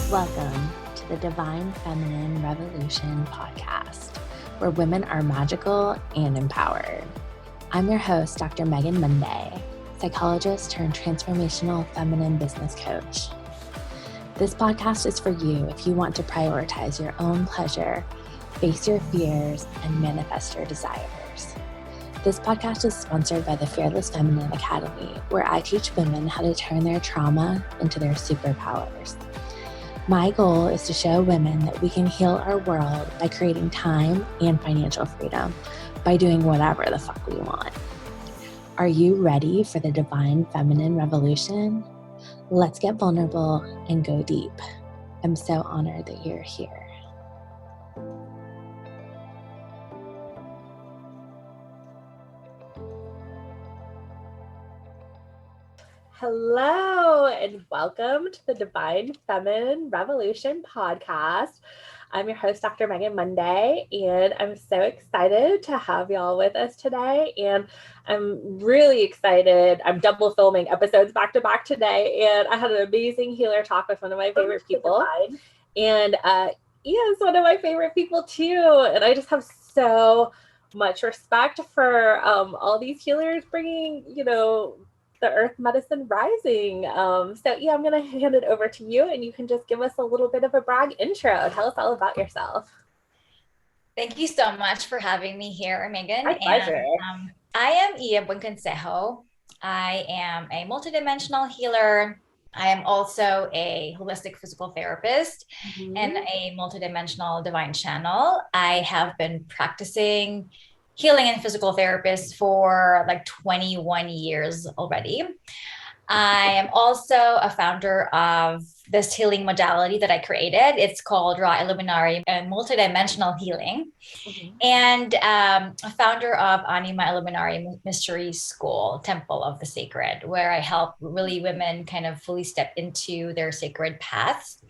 Welcome to the Divine Feminine Revolution podcast, where women are magical and empowered. I'm your host, Dr. Megan Monday, psychologist turned transformational feminine business coach. This podcast is for you if you want to prioritize your own pleasure, face your fears, and manifest your desires. This podcast is sponsored by the Fearless Feminine Academy, where I teach women how to turn their trauma into their superpowers. My goal is to show women that we can heal our world by creating time and financial freedom by doing whatever the fuck we want. Are you ready for the Divine Feminine Revolution? Let's get vulnerable and go deep. I'm so honored that you're here. Hello, and welcome to the Divine Feminine Revolution podcast. I'm your host, Dr. Megan Monday, and I'm so excited to have y'all with us today. And I'm really excited. I'm double filming episodes back to back today, and I had an amazing healer talk with one of my favorite people. And Ian's one of my favorite people too. And I just have so much respect for all these healers bringing, the earth medicine rising. So yeah, I'm going to hand it over to you, and you can just give us a little bit of a brag intro. Tell us all about yourself. Thank you so much for having me here, Megan. My pleasure. I am Buenconsejo. I am a multidimensional healer. I am also a holistic physical therapist and a multidimensional divine channel. I have been practicing healing and physical therapist for like 21 years already. I am also a founder of this healing modality that I created. It's called Raw Illuminari and Multidimensional Healing. And a founder of Anima Illuminari Mystery School, Temple of the Sacred, where I help really women kind of fully step into their sacred paths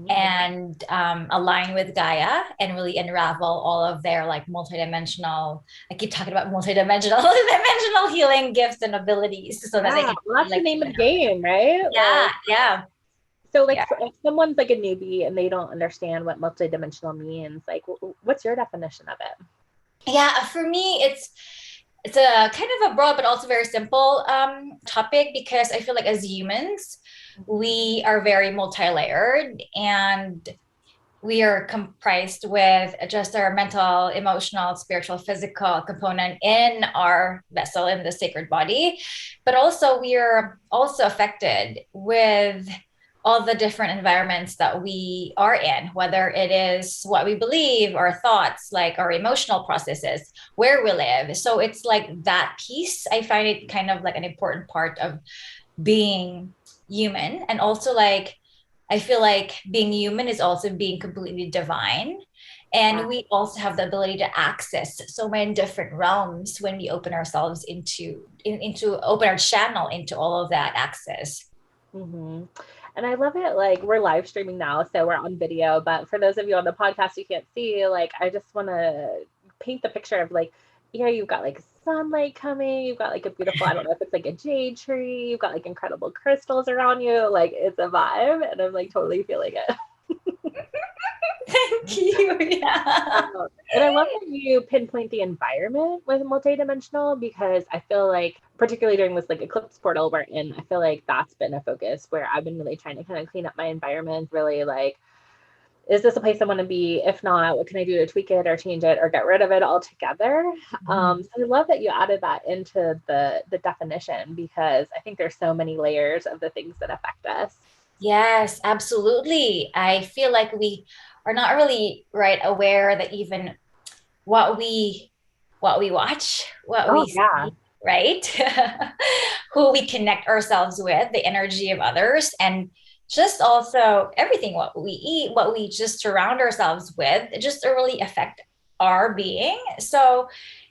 and align with Gaia and really unravel all of their like multidimensional, I keep talking about multidimensional dimensional healing gifts and abilities so that they can that's the name of the game, right? Yeah. So if someone's like a newbie and they don't understand what multidimensional means, like what's your definition of it? Yeah, for me, it's a kind of a broad but also very simple topic, because I feel like as humans, we are very multi-layered, and we are comprised with just our mental, emotional, spiritual, physical component in our vessel, in the sacred body. But also we are also affected with all the different environments that we are in, whether it is what we believe, our thoughts, like our emotional processes, where we live. So it's like that piece, I find it kind of like an important part of being human. And also like, I feel like being human is also being completely divine. And we also have the ability to access so many different realms when we open ourselves into open our channel into all of that access. And I love it. Like, we're live streaming now, so we're on video, but for those of you on the podcast, you can't see, like, I just want to paint the picture of like, here you've got like sunlight coming, you've got like a beautiful, I don't know if it's like a jade tree, you've got like incredible crystals around you, like it's a vibe, and I'm like totally feeling it. Thank you. Yeah. And I love that you pinpoint the environment with multidimensional, because I feel like, particularly during this like eclipse portal we're in, I feel like that's been a focus where I've been really trying to kind of clean up my environment, really like, is this a place I want to be? If not, what can I do to tweak it or change it or get rid of it altogether? So I love that you added that into the definition, because I think there's so many layers of the things that affect us. Yes, absolutely. I feel like we are not really aware that even what we watch, what we see, right? Who we connect ourselves with, the energy of others, and just also everything, what we eat, what we just surround ourselves with, just really affect our being. So,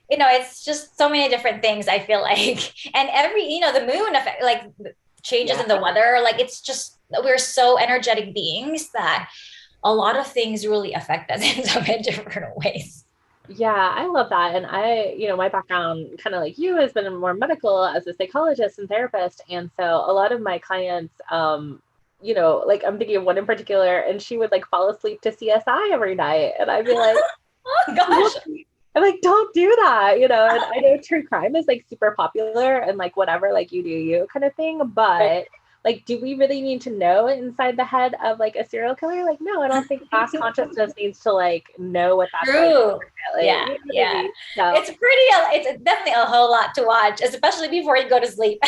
it's just so many different things, I feel like. And every, the moon effect, like changes in the weather, like it's just, we're so energetic beings that a lot of things really affect us in so many different ways. Yeah, I love that. And my background, kind of like you, has been more medical as a psychologist and therapist. And so a lot of my clients, you know, like I'm thinking of one in particular, and she would like fall asleep to CSI every night. And I'd be like, Oh gosh. I'm like, don't do that, you know. And I know true crime is like super popular and like whatever, like you do you kind of thing. But like, do we really need to know inside the head of like a serial killer? Like, no, I don't think mass consciousness needs to like know what that's like. True. Yeah, Yeah. you know what Yeah. I mean? So It's definitely a whole lot to watch, especially before you go to sleep.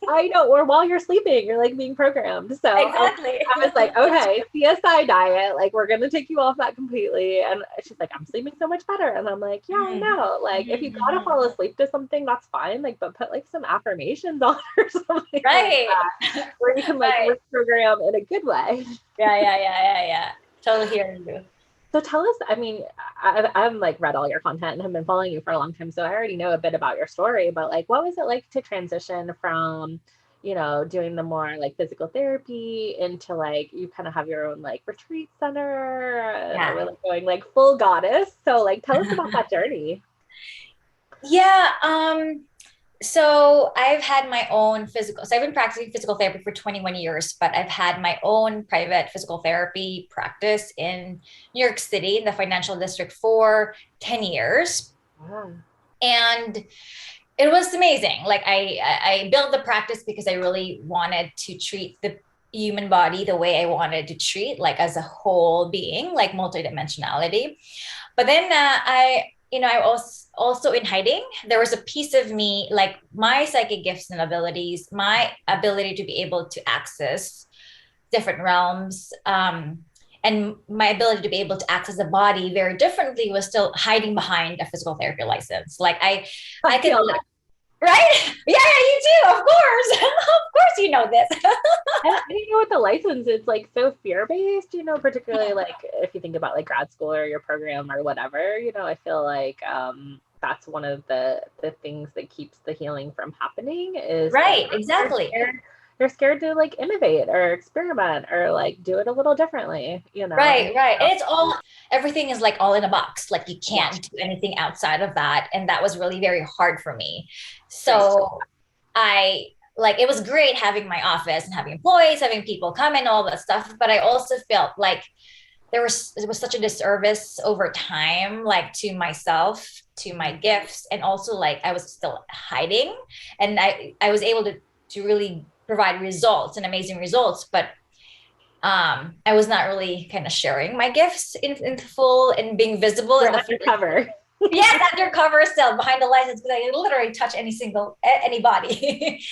I know, or while you're sleeping, you're like being programmed. So Exactly. I was like, okay, CSI diet, like we're gonna take you off that completely. And she's like, I'm sleeping so much better. And I'm like, yeah, I know. Like if you gotta fall asleep to something, that's fine. Like, but put like some affirmations on or something Right. like that, where you can like reprogram in a good way. Yeah. Totally hearing you. So tell us, I mean, I've like read all your content and have been following you for a long time, so I already know a bit about your story, but like, what was it like to transition from, you know, doing the more like physical therapy into like, you kind of have your own like retreat center and really going like full goddess. So like, tell us about that journey. Yeah. So I've had my own so I've been practicing physical therapy for 21 years, but I've had my own private physical therapy practice in New York City in the financial district for 10 years. Wow. And it was amazing. Like I built the practice because I really wanted to treat the human body the way I wanted to treat, like as a whole being, like multidimensionality. But then I was also in hiding. There was a piece of me, like my psychic gifts and abilities, my ability to be able to access different realms, and my ability to be able to access the body very differently was still hiding behind a physical therapy license. Like I could, right? Yeah, you do, of course. Of course you know this. And you know, with the license, it's like so fear-based, you know, particularly like if you think about like grad school or your program or whatever, you know, I feel like that's one of the things that keeps the healing from happening is right, like, exactly. You're scared to like innovate or experiment or like do it a little differently, you know. Right. And it's all, everything is like all in a box. Like you can't do anything outside of that. And that was really very hard for me. So it was great having my office and having employees, having people come and all that stuff. But I also felt like it was such a disservice over time, like to myself, to my gifts. And also like I was still hiding, and I was able to really provide results and amazing results. But I was not really kind of sharing my gifts in full and being visible in the undercover. Yes, undercover still behind the license, because I could literally touch anybody.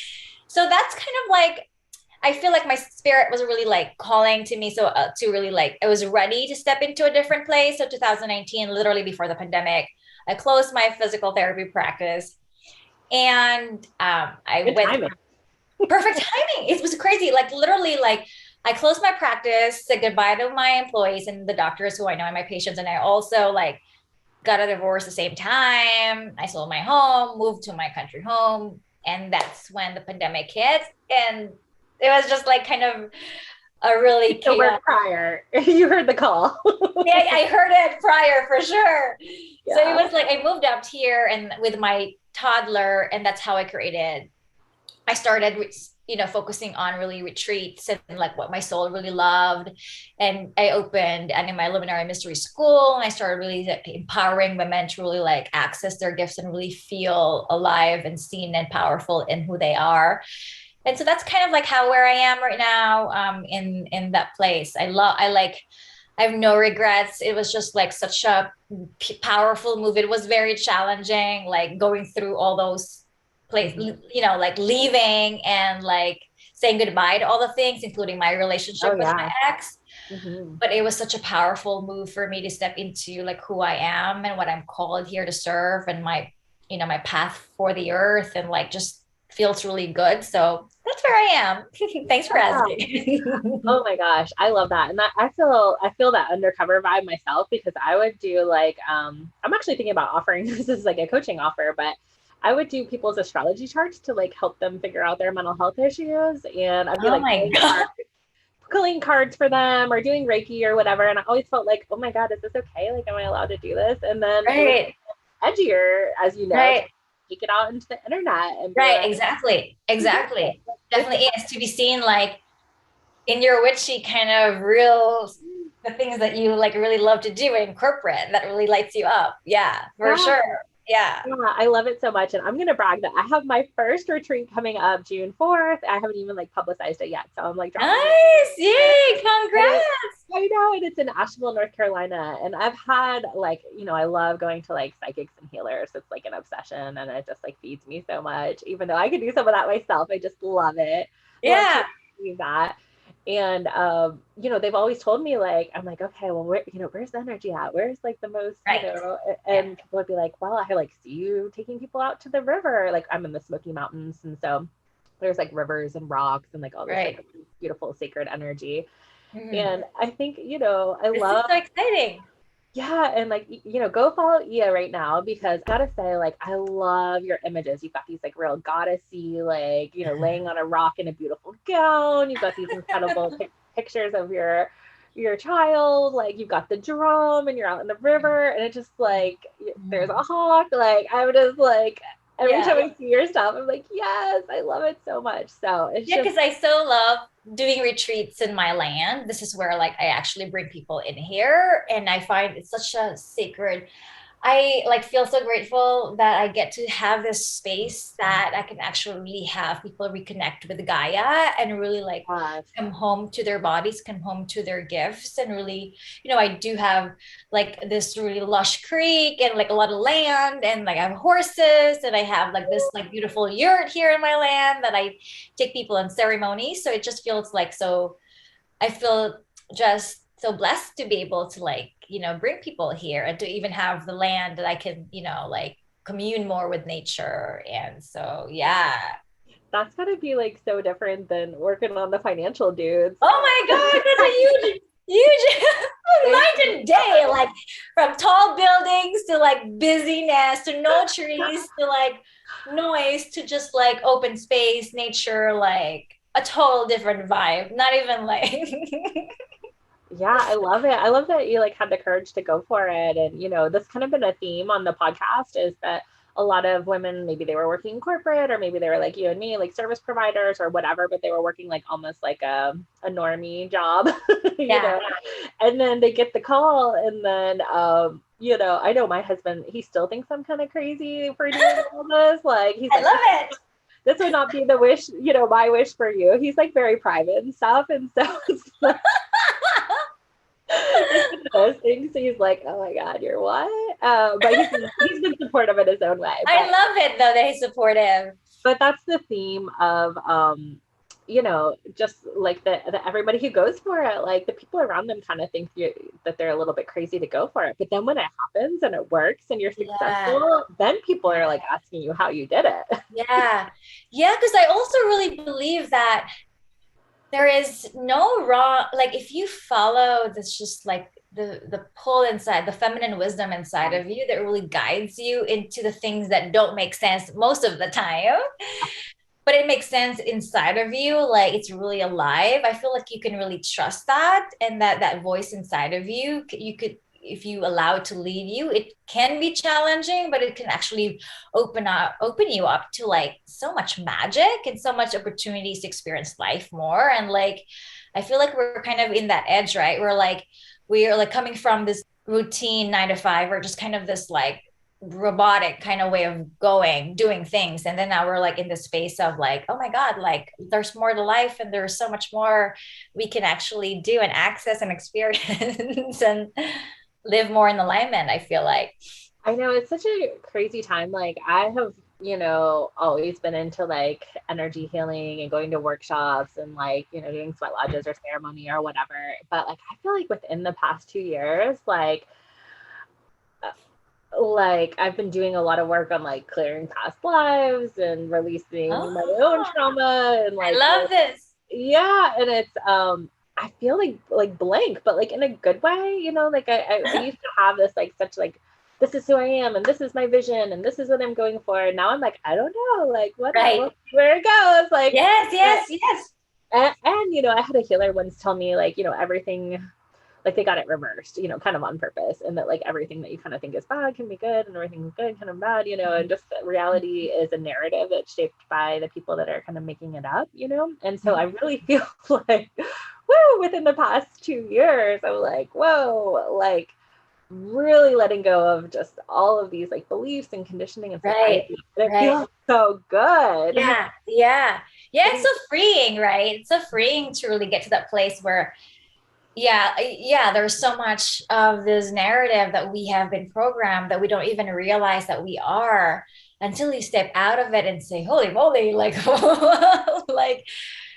So that's kind of like, I feel like my spirit was really like calling to me. So to really like, I was ready to step into a different place. So 2019, literally before the pandemic, I closed my physical therapy practice, and I went. Perfect timing. It was crazy. Like literally, like I closed my practice, said goodbye to my employees and the doctors who I know and my patients. And I also like got a divorce at the same time. I sold my home, moved to my country home. And that's when the pandemic hit. And it was just like kind of a really chaotic. Prior. You heard the call. Yeah, I heard it prior for sure. Yeah. So it was like I moved up here and with my toddler, and that's how I started, focusing on really retreats and like what my soul really loved. And I opened my Luminary Mystery School, and I started really empowering women to really like access their gifts and really feel alive and seen and powerful in who they are. And so that's kind of like where I am right now, in that place. I have no regrets. It was just like such a powerful move. It was very challenging, like going through all those places, like leaving and like saying goodbye to all the things, including my relationship with my ex. Mm-hmm. But it was such a powerful move for me to step into like who I am and what I'm called here to serve, and my path for the earth, and like just feels really good. So that's where I am. Thanks for asking. Oh my gosh, I love that. And that I feel that undercover vibe myself, because I would do like I'm actually thinking about offering this as like a coaching offer, but I would do people's astrology charts to like help them figure out their mental health issues. And I'd be pulling cards for them or doing Reiki or whatever. And I always felt like, oh my God, is this okay? Like, am I allowed to do this? And then it was edgier, as you know, take it out into the internet. And exactly. Definitely is to be seen like in your witchy kind of real, the things that you like really love to do in corporate that really lights you up. Yeah, for sure. Yeah. Yeah, I love it so much. And I'm going to brag that I have my first retreat coming up June 4th. I haven't even like publicized it yet. So I'm like dropping Nice. it. Yay. Congrats. I know. And it's in Asheville, North Carolina. And I've had like, I love going to like psychics and healers. It's like an obsession and it just like feeds me so much. Even though I could do some of that myself, I just love it. Yeah. Love to do that. And, they've always told me like, I'm like, okay, well, where's the energy at? Where's like the most, right. And people would be like, well, I like see you taking people out to the river. Like I'm in the Smoky Mountains. And so there's like rivers and rocks and like all this like, beautiful sacred energy. And I think, this is so exciting. Yeah. And like, go follow Ia right now, because I gotta say, like, I love your images. You've got these like real goddessy, like, laying on a rock in a beautiful gown. You've got these incredible pictures of your child. Like you've got the drum and you're out in the river and it's just like, there's a hawk. Like I'm just like, every time I see your stuff, I'm like, yes, I love it so much. So it's because I so love doing retreats in my land. This is where like I actually bring people in here, and I find it's such a sacred. I like feel so grateful that I get to have this space that I can actually really have people reconnect with Gaia and really like come home to their bodies, come home to their gifts. And really, I do have like this really lush creek and like a lot of land, and like I have horses, and I have like this like beautiful yurt here in my land that I take people on ceremonies. So it just feels like I feel just so blessed to be able to like, bring people here and to even have the land that I can, like commune more with nature. And so, yeah. That's gotta be like so different than working on the financial dudes. Oh my God, that's a huge night and day, like from tall buildings to like busyness to no trees to like noise to just like open space, nature, like a total different vibe. Not even like Yeah, I love it. I love that you like had the courage to go for it. And, that's kind of been a theme on the podcast, is that a lot of women, maybe they were working in corporate, or maybe they were like you and me, like service providers or whatever, but they were working like almost like a normie job, and then they get the call. And then, I know my husband, he still thinks I'm kind of crazy for doing all this. Like, he's I love it. This would not be the wish, my wish for you. He's like very private and stuff. And so it's like, those things. He's like, oh my God, you're what? But he's been supportive in his own way. I love it though that he's supportive. But that's the theme of, just like the everybody who goes for it, like the people around them kind of think that they're a little bit crazy to go for it. But then when it happens and it works and you're successful, then people are like asking you how you did it. Yeah. Because I also really believe that there is no wrong, like if you follow this, just like the pull inside, the feminine wisdom inside of you that really guides you into the things that don't make sense most of the time, but it makes sense inside of you, like it's really alive. I feel like you can really trust that, and that voice inside of you, you could, if you allow it to lead you, it can be challenging, but it can actually open you up to like so much magic and so much opportunities to experience life more. And like, I feel like we're kind of in that edge, right? We're like coming from this routine 9 to 5, or just kind of this like robotic kind of way of doing things. And then now we're like in the space of like, oh my God, like there's more to life and there's so much more we can actually do and access and experience and live more in alignment, I feel like. I know, it's such a crazy time. Like I have, always been into like energy healing and going to workshops and like, doing sweat lodges or ceremony or whatever. But like, I feel like within the past 2 years, like I've been doing a lot of work on like clearing past lives and releasing my own trauma. And like, I love this. Yeah. And it's, I feel like blank, but like in a good way, like I used to have this like such like, this is who I am and this is my vision and this is what I'm going for. And now I'm like, I don't know, like where it goes. Like, yes. And I had a healer once tell me like, everything, like they got it reversed, kind of on purpose. And that like everything that you kind of think is bad can be good and everything good kind of bad, and just reality is a narrative that's shaped by the people that are kind of making it up, and so I really feel like within the past 2 years, I'm like, whoa, like really letting go of just all of these like beliefs and conditioning and society. And it feels so good. Yeah, it's so freeing, right? It's so freeing to really get to that place where there's so much of this narrative that we have been programmed that we don't even realize that we are until you step out of it and say, holy moly, like like,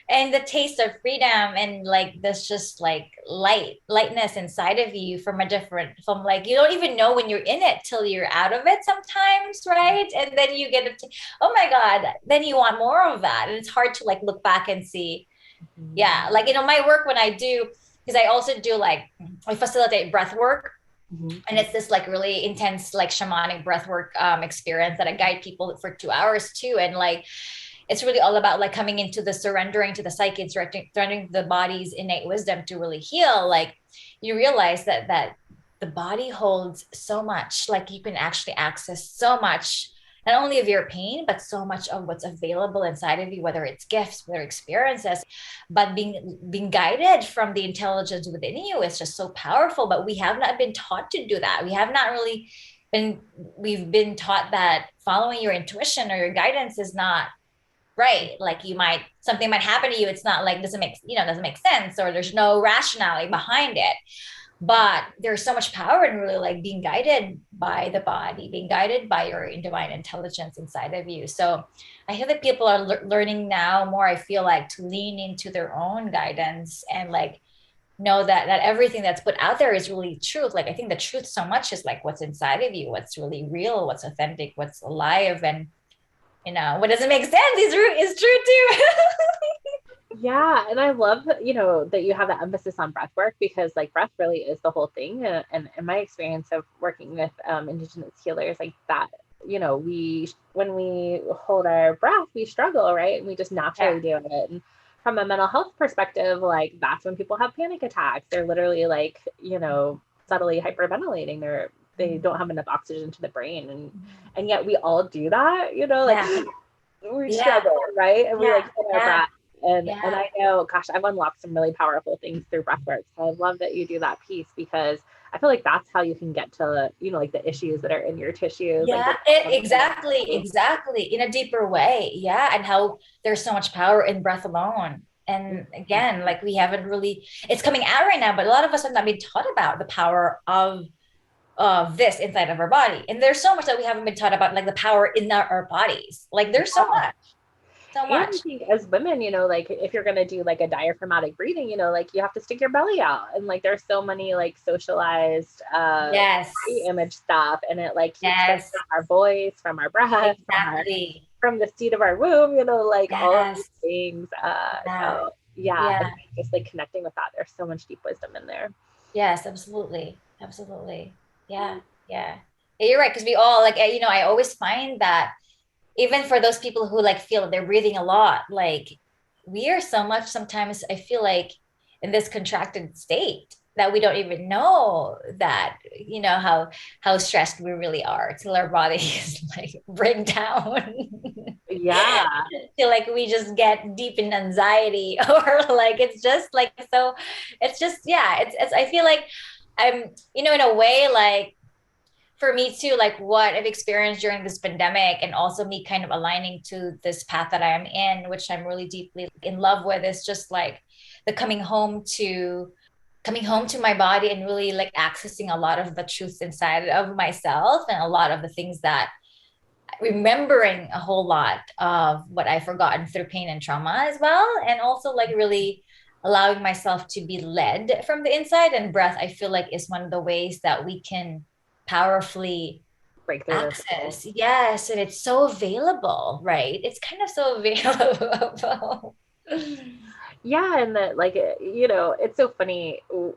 and the taste of freedom and like this just like lightness inside of you from like you don't even know when you're in it till you're out of it sometimes, right? And then you get oh my god, then you want more of that, and it's hard to like look back and see. Like, you know, my work when I do, because I also do like, I facilitate breath work. And it's this like really intense, like shamanic breath work experience that I guide people for 2 hours too. And like, it's really all about like coming into the surrendering to the psyche, surrendering the body's innate wisdom to really heal. Like you realize that the body holds so much, like you can actually access so much, not only of your pain, but so much of what's available inside of you, whether it's gifts, whether experiences, but being guided from the intelligence within you is just so powerful. But we have not been taught to do that. We have not really we've been taught that following your intuition or your guidance is not right. Like something might happen to you. It's not like, doesn't make sense, or there's no rationality behind it. But there's so much power in really like being guided by the body, being guided by your divine intelligence inside of you. So I hear that people are learning now more, I feel like, to lean into their own guidance and like know that everything that's put out there is really truth. Like I think the truth so much is like what's inside of you, what's really real, what's authentic, what's alive, and you know, what doesn't make sense is true too. Yeah. And I love, you know, that you have that emphasis on breath work, because like breath really is the whole thing. And in my experience of working with Indigenous healers, like that, you know, when we hold our breath, we struggle, right? And we just naturally do it. And from a mental health perspective, like that's when people have panic attacks. They're literally like, you know, subtly hyperventilating. They don't have enough oxygen to the brain. And yet we all do that, you know, like we struggle, right? And we like hold our breath. And I know, gosh, I've unlocked some really powerful things through breathwork. So I love that you do that piece, because I feel like that's how you can get to, you know, like the issues that are in your tissues. Yeah, exactly. In a deeper way. Yeah. And how there's so much power in breath alone. And again, like we haven't really, it's coming out right now, but a lot of us have not been taught about the power of this inside of our body. And there's so much that we haven't been taught about, like the power in our bodies. Like there's so much. So much. And I think as women, you know, like if you're going to do like a diaphragmatic breathing, you know, like you have to stick your belly out, and like there's so many like socialized image stuff, and it like keeps us from our voice, from our breath, from the seat of our womb, you know, like all of these things. So just like connecting with that, there's so much deep wisdom in there. Yes, absolutely. Yeah, you're right, because we all like, you know, I always find that even for those people who like feel they're breathing a lot, like we are so much sometimes, I feel like, in this contracted state that we don't even know that, you know, how stressed we really are till our body is like break down. Feel like we just get deep in anxiety, or like it's just like, so it's just it's I feel like I'm, you know, in a way, like for me too, like what I've experienced during this pandemic, and also me kind of aligning to this path that I am in, which I'm really deeply in love with, is just like the coming home to my body, and really like accessing a lot of the truth inside of myself, and a lot of the things that, remembering a whole lot of what I've forgotten through pain and trauma as well. And also like really allowing myself to be led from the inside. And breath, I feel like, is one of the ways that we can powerfully break through access. Yes. And it's so available, right? It's kind of so available. Yeah. And that, like, you know, it's so funny, you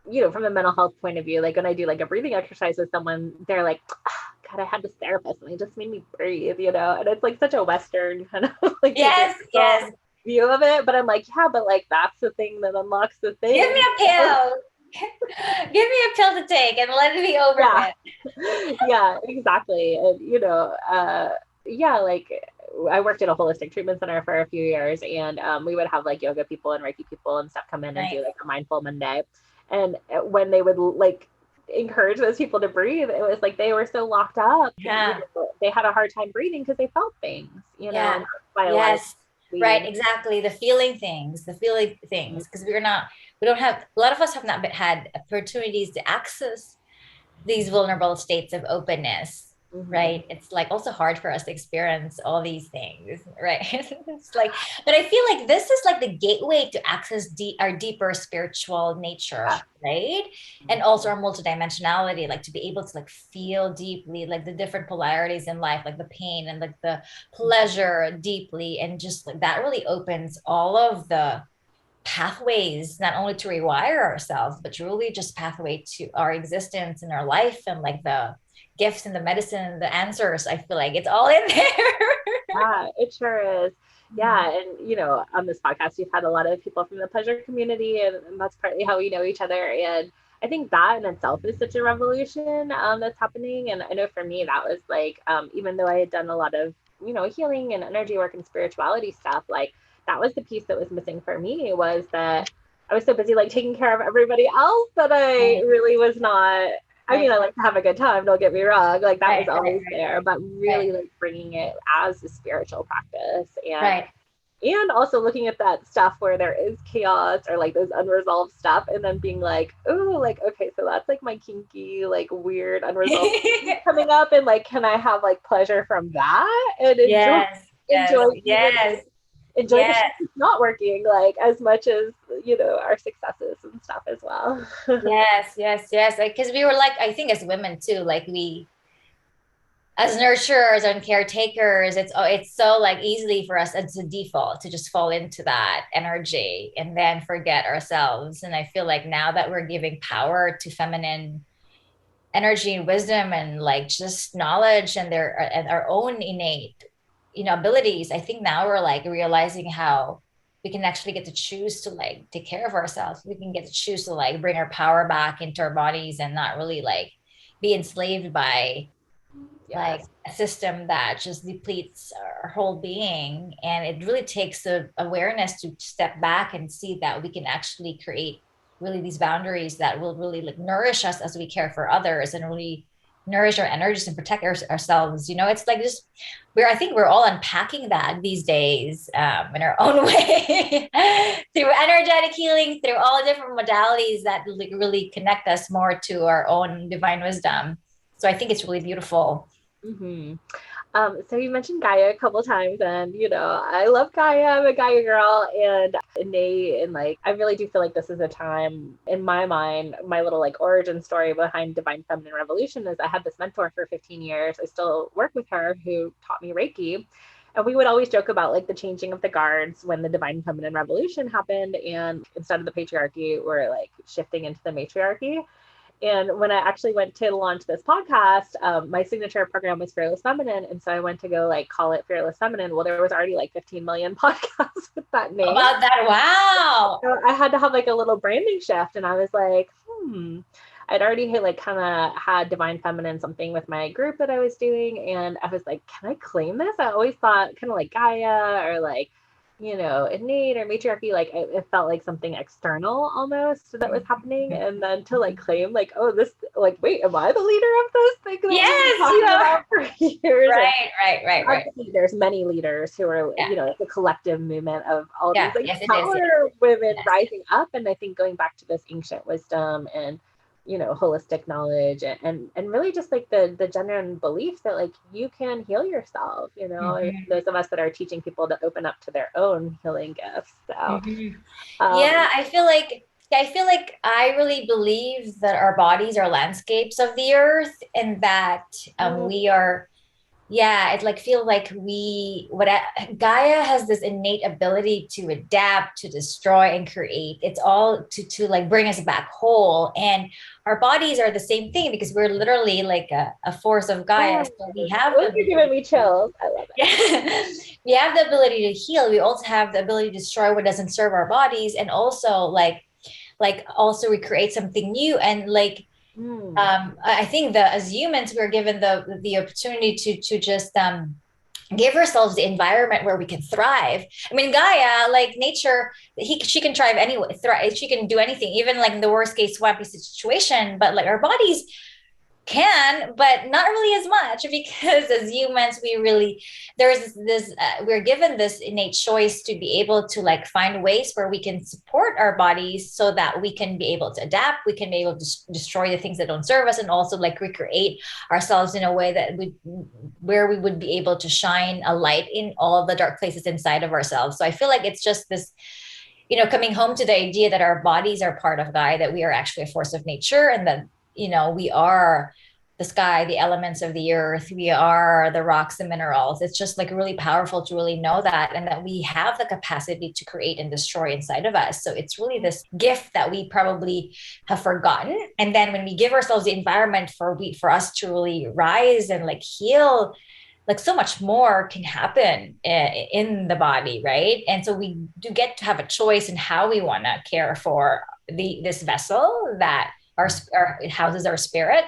know, from a mental health point of view, like when I do like a breathing exercise with someone, they're like, oh, God, I had this therapist and he just made me breathe, you know, and it's like such a Western kind of like view of it. But I'm like, yeah, but like that's the thing that unlocks the thing. Give me a pill. Give me a pill to take and let it be over with. Yeah, exactly. And you know, yeah, like I worked at a holistic treatment center for a few years, and we would have like yoga people and Reiki people and stuff come in and do like a mindful Monday. And when they would like encourage those people to breathe, it was like they were so locked up. Yeah. They had a hard time breathing because they felt things, you know, and that's why Yes. Right, exactly. The feeling things, because we don't have, a lot of us have not had opportunities to access these vulnerable states of openness, right? It's like also hard for us to experience all these things, right? It's like, but I feel like this is like the gateway to access our deeper spiritual nature, right? And also our multidimensionality, like to be able to like feel deeply, like the different polarities in life, like the pain and like the pleasure deeply, and just like that really opens all of the pathways, not only to rewire ourselves, but truly just pathway to our existence and our life, and like the gifts and the medicine and the answers. I feel like it's all in there. Yeah, it sure is. Yeah. And, you know, on this podcast, we've had a lot of people from the pleasure community, and that's partly how we know each other. And I think that in itself is such a revolution that's happening. And I know for me, that was like, even though I had done a lot of, you know, healing and energy work and spirituality stuff, like that was the piece that was missing for me, was that I was so busy like taking care of everybody else that I really was not. I mean, I like to have a good time, don't get me wrong. Like that was always there, but really like bringing it as a spiritual practice, and also looking at that stuff where there is chaos or like those unresolved stuff, and then being like, oh, like, okay, so that's like my kinky, like weird unresolved coming up, and like, can I have like pleasure from that and enjoy the shit that's not working, like as much as, you know, our successes and stuff as well. Yes. Because we were like, I think as women too, like we, as nurturers and caretakers, it's so like easily for us as a default to just fall into that energy and then forget ourselves. And I feel like now that we're giving power to feminine energy and wisdom and like just knowledge and our own innate, you know, abilities, I think now we're like realizing how we can actually get to choose to like take care of ourselves. We can get to choose to like bring our power back into our bodies and not really like be enslaved by like a system that just depletes our whole being. And it really takes the awareness to step back and see that we can actually create really these boundaries that will really like nourish us as we care for others and really nourish our energies and protect ourselves. You know, it's like just I think we're all unpacking that these days in our own way through energetic healing, through all the different modalities that really connect us more to our own divine wisdom. So I think it's really beautiful. So you mentioned Gaia a couple times, and you know, I love Gaia. I'm a Gaia girl, and innate, and like I really do feel like this is a time in my mind. My little like origin story behind Divine Feminine Revolution is I had this mentor for 15 years. I still work with her, who taught me Reiki. And we would always joke about like the changing of the guards when the Divine Feminine Revolution happened, and instead of the patriarchy, we're like shifting into the matriarchy. And when I actually went to launch this podcast, my signature program was Fearless Feminine. And so I went to go like call it Fearless Feminine. Well, there was already like 15 million podcasts with that name. About that. Wow. So I had to have like a little branding shift. And I was like, I'd already like kind of had Divine Feminine something with my group that I was doing. And I was like, can I claim this? I always thought kind of like Gaia or like, you know, innate or matriarchy, like it felt like something external almost that was happening. And then to like claim like, oh, this, like, wait, am I the leader of this thing? Yes, you know, for years? Right. There's many leaders who are, you know, the collective movement of all these like power women rising up. And I think going back to this ancient wisdom and, you know, holistic knowledge and really just like the genuine belief that like you can heal yourself, you know, those of us that are teaching people to open up to their own healing gifts. So I feel like I really believe that our bodies are landscapes of the earth, and that we are it like feel like Gaia has this innate ability to adapt, to destroy and create. It's all to like bring us back whole. And our bodies are the same thing because we're literally like a force of Gaia. So we have you're giving me chills. I love it. We have the ability to heal. We also have the ability to destroy what doesn't serve our bodies, and also like also recreate something new. And like I think that as humans, we're given the opportunity to just give ourselves the environment where we can thrive. I mean, Gaia, like nature, she can thrive anyway, thrive, she can do anything, even like in the worst case swampy situation, but like our bodies can, but not really as much, because as humans we really, there's this we're given this innate choice to be able to like find ways where we can support our bodies so that we can be able to adapt, we can be able to destroy the things that don't serve us, and also like recreate ourselves in a way that we, where we would be able to shine a light in all the dark places inside of ourselves. So I feel like it's just this, coming home to the idea that our bodies are part of Gaia, that we are actually a force of nature, and that, we are the sky, the elements of the earth, we are the rocks, the minerals. It's just like really powerful to really know that, and that we have the capacity to create and destroy inside of us. So it's really this gift that we probably have forgotten. And then when we give ourselves the environment for us to really rise and like heal, like so much more can happen in the body, right? And so we do get to have a choice in how we want to care for this vessel that it houses our spirit.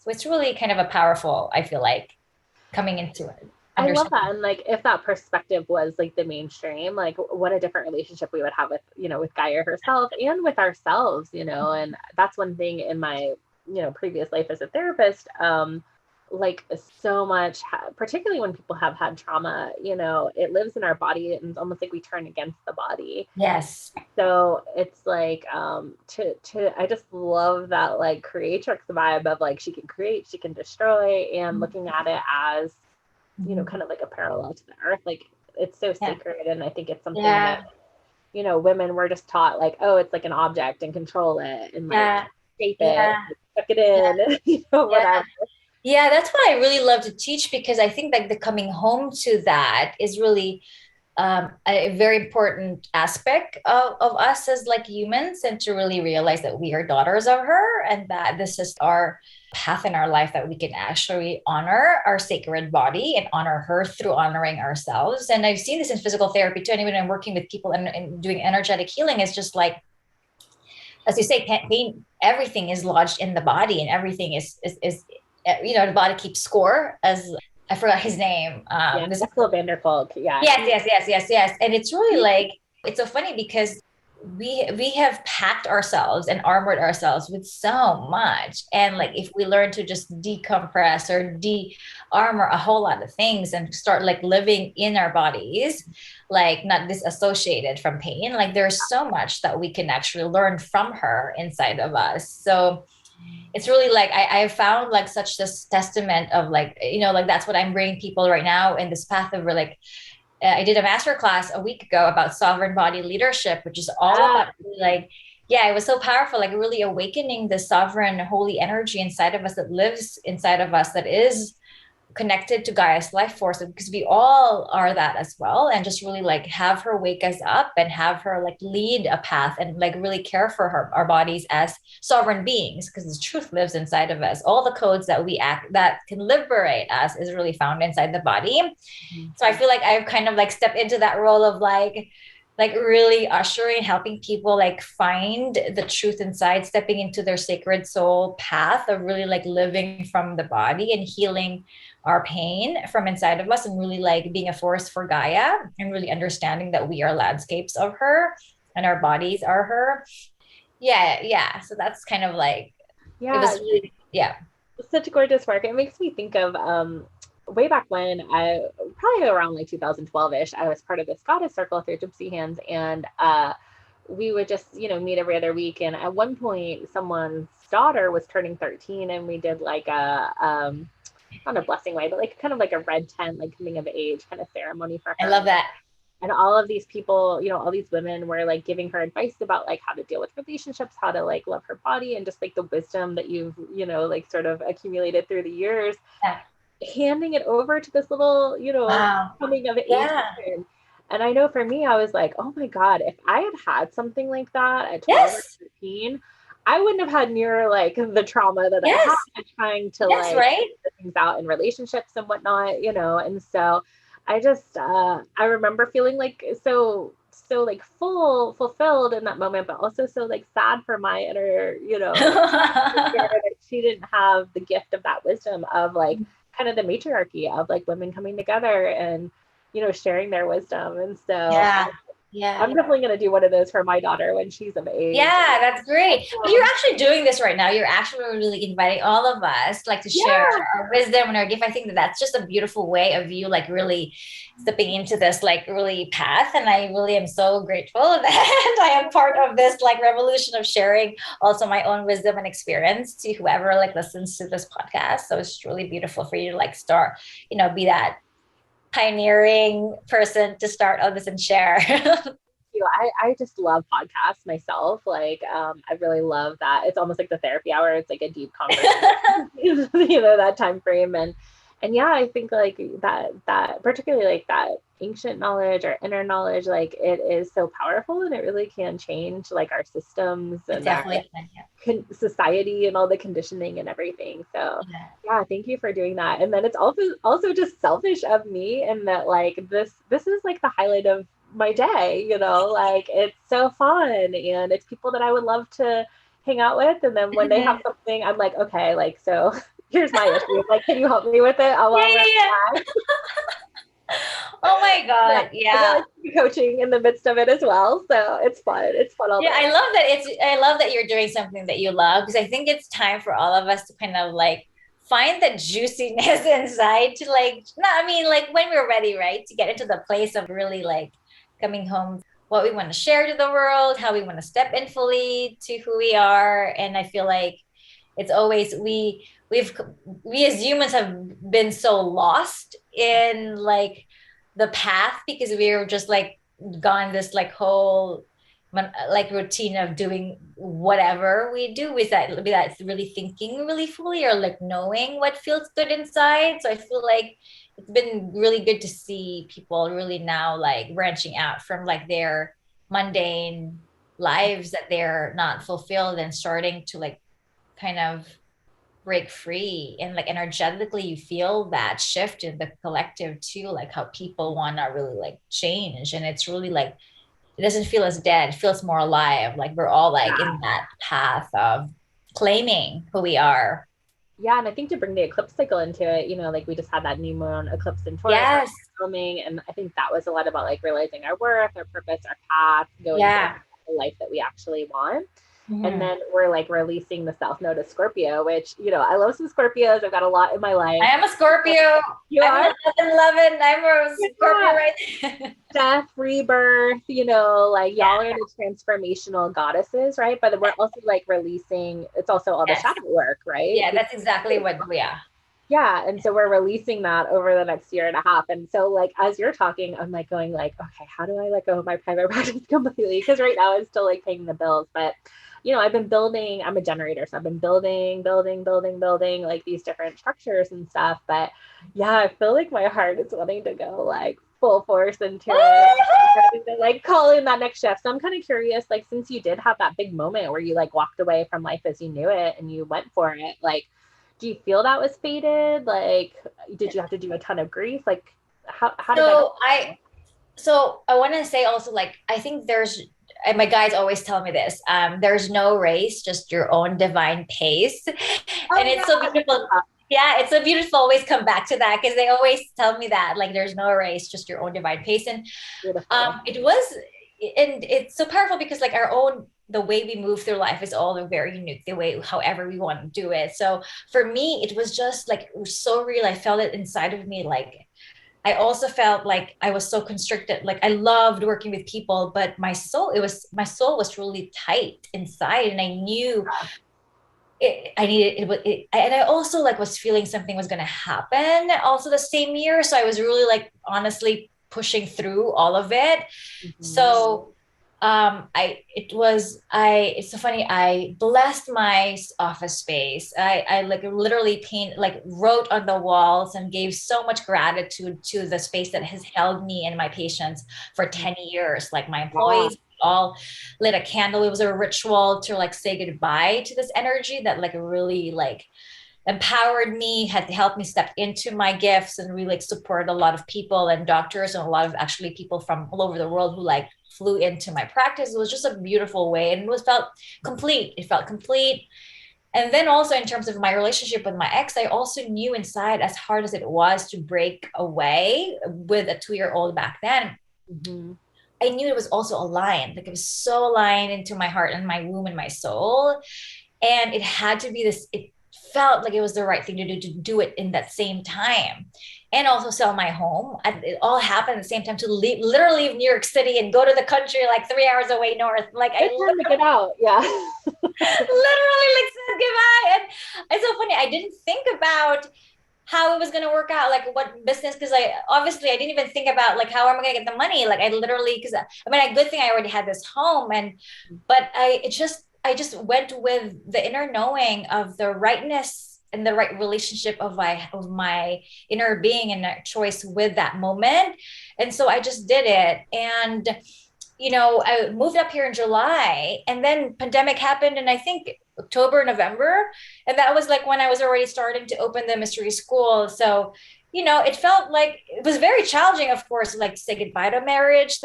So it's really kind of a powerful, I feel like, coming into it. I love that. And like, if that perspective was like the mainstream, like what a different relationship we would have with, with Gaia herself and with ourselves, and that's one thing in my, previous life as a therapist, like so much, particularly when people have had trauma, it lives in our body, and it's almost like we turn against the body. Yes. So it's like, I just love that like creatrix vibe of like, she can create, she can destroy, and looking at it as, kind of like a parallel to the earth. Like it's so sacred. And I think it's something that, women were just taught like, oh, it's like an object and control it and like shape it, tuck it in, whatever. Yeah, that's what I really love to teach, because I think like the coming home to that is really a very important aspect of us as like humans, and to really realize that we are daughters of her, and that this is our path in our life, that we can actually honor our sacred body and honor her through honoring ourselves. And I've seen this in physical therapy too, and even in working with people and doing energetic healing, is just like, as you say, pain, everything is lodged in the body, and everything is the body keeps score, as I forgot his name. This is Vanderkolk. Yeah. Yes. And it's really like, it's so funny because we have packed ourselves and armored ourselves with so much. And like, if we learn to just decompress or de-armor a whole lot of things and start like living in our bodies, like not disassociated from pain, like there's so much that we can actually learn from her inside of us. So it's really like, I found like such this testament of like, like that's what I'm bringing people right now in this path of like, I did a masterclass a week ago about sovereign body leadership, which is all about like, it was so powerful, like really awakening the sovereign holy energy inside of us that lives inside of us, that is connected to Gaia's life force, because we all are that as well. And just really like have her wake us up and have her like lead a path and like really care for our bodies as sovereign beings, because the truth lives inside of us. All the codes that we act that can liberate us is really found inside the body. So I feel like I've kind of like stepped into that role of like really ushering, helping people like find the truth inside, stepping into their sacred soul path of really like living from the body and healing our pain from inside of us, and really like being a force for Gaia, and really understanding that we are landscapes of her and our bodies are her. So that's kind of like, it was really, such gorgeous work. It makes me think of way back when, I probably around like 2012ish, I was part of this goddess circle through Gypsy Hands, and we would just meet every other week. And at one point, someone's daughter was turning 13, and we did like a not a blessing way, but like kind of like a red tent, like coming of age kind of ceremony for her. I love that. And all of these people, all these women were like giving her advice about like how to deal with relationships, how to like love her body, and just like the wisdom that you've like sort of accumulated through the years, handing it over to this little coming of age person. And I know for me, I was like, oh my God, if I had something like that at 12 or 13, I wouldn't have had near like the trauma that I had trying to like get things out in relationships and whatnot, and so I just I remember feeling like so like fulfilled in that moment, but also so like sad for my inner, that she didn't have the gift of that wisdom of like kind of the matriarchy of like women coming together and, you know, sharing their wisdom. And so I'm definitely going to do one of those for my daughter when she's of age. Yeah, that's great. But you're actually doing this right now. You're actually really inviting all of us like to share our wisdom and our gift. I think that that's just a beautiful way of you like really stepping into this like really path. And I really am so grateful that I am part of this like revolution of sharing also my own wisdom and experience to whoever like listens to this podcast. So it's really beautiful for you to like start, you know, be that pioneering person to start all this and share. I just love podcasts myself. Like, I really love that. It's almost like the therapy hour. It's like a deep conversation, you know, that time frame. And yeah, I think like that particularly like that ancient knowledge or inner knowledge, like it is so powerful and it really can change like our systems and society and all the conditioning and everything. So yeah, thank you for doing that. And then it's also just selfish of me and that like this is like the highlight of my day, you know, like it's so fun and it's people that I would love to hang out with. And then when they have something, I'm like, okay, like, so here's my issue. Like, can you help me with it? Oh my God. Yeah. Like coaching in the midst of it as well. So it's fun. It's fun. Yeah. I love that you're doing something that you love, because I think it's time for all of us to kind of like find the juiciness inside to like, like when we're ready, right? To get into the place of really like coming home, what we want to share to the world, how we want to step in fully to who we are. And I feel like it's always, we as humans have been so lost in like the path because we're just like gone this like whole like routine of doing whatever we do without really thinking really fully or like knowing what feels good inside. So I feel like it's been really good to see people really now like branching out from like their mundane lives that they're not fulfilled and starting to like kind of break free. And like energetically you feel that shift in the collective too, like how people want to really like change. And it's really like it doesn't feel as dead, it feels more alive. Like we're all like in that path of claiming who we are. Yeah, and I think to bring the eclipse cycle into it, you know, like we just had that new moon eclipse in Taurus filming, and I think that was a lot about like realizing our worth, our purpose, our path, going to the life that we actually want. And then we're like releasing the South Node of Scorpio, which, you know, I love some Scorpios. I've got a lot in my life. I am a Scorpio. You are? 11. I'm a Scorpio right there. Death, rebirth, you know, like y'all are the transformational goddesses, right? But we're also like releasing, it's also all the shadow work, right? Yeah, that's exactly what we are. Yeah. And so we're releasing that over the next year and a half. And so like, as you're talking, I'm like going like, okay, how do I let go of my private practice completely? Because right now I'm still like paying the bills, but you know, I've been building, I'm a generator. So I've been building like these different structures and stuff. But yeah, I feel like my heart is wanting to go like full force into it, like call in that next shift. So I'm kind of curious, like, since you did have that big moment where you like walked away from life as you knew it and you went for it, like, do you feel that was fated? Like, did you have to do a ton of grief? Like, how did that go? So I want to say also, like, I think and my guides always tell me this, there's no race, just your own divine pace. And it's so beautiful. Yeah, it's so beautiful. Always come back to that because they always tell me that, like, there's no race, just your own divine pace. And it's so powerful because like the way we move through life is all very unique, the way, however we want to do it. So for me, it was just like, it was so real. I felt it inside of me. Like, I also felt like I was so constricted. Like I loved working with people, but my soul was really tight inside. And I knew I needed it. And I also like was feeling something was going to happen also the same year. So I was really like, honestly pushing through all of it. Mm-hmm. So it's so funny. I blessed my office space. I like literally wrote on the walls and gave so much gratitude to the space that has held me and my patients for 10 years. Like my employees all lit a candle. It was a ritual to like say goodbye to this energy that like really like empowered me, had helped me step into my gifts and really like support a lot of people and doctors and a lot of actually people from all over the world who like flew into my practice. It was just a beautiful way and felt complete. It felt complete. And then also in terms of my relationship with my ex, I also knew inside, as hard as it was to break away with a 2-year-old back then, Mm-hmm. I knew it was also aligned. Like it was so aligned into my heart and my womb and my soul. And it had to be this, it felt like it was the right thing to do it in that same time. And also sell my home. It all happened at the same time, to literally leave New York City and go to the country like 3 hours away north. Like I Good time to get out. Yeah. literally like said goodbye. And it's so funny. I didn't think about how it was going to work out, like what business, because I didn't even think about like how am I going to get the money. Like I literally, because I mean, a good thing I already had this home, and but I just went with the inner knowing of the rightness and the right relationship of my inner being and choice with that moment. And so I just did it. And I moved up here in July, and then pandemic happened, and I think October, November, and that was like when I was already starting to open the mystery school. So, it felt like it was very challenging, of course, like say goodbye to marriage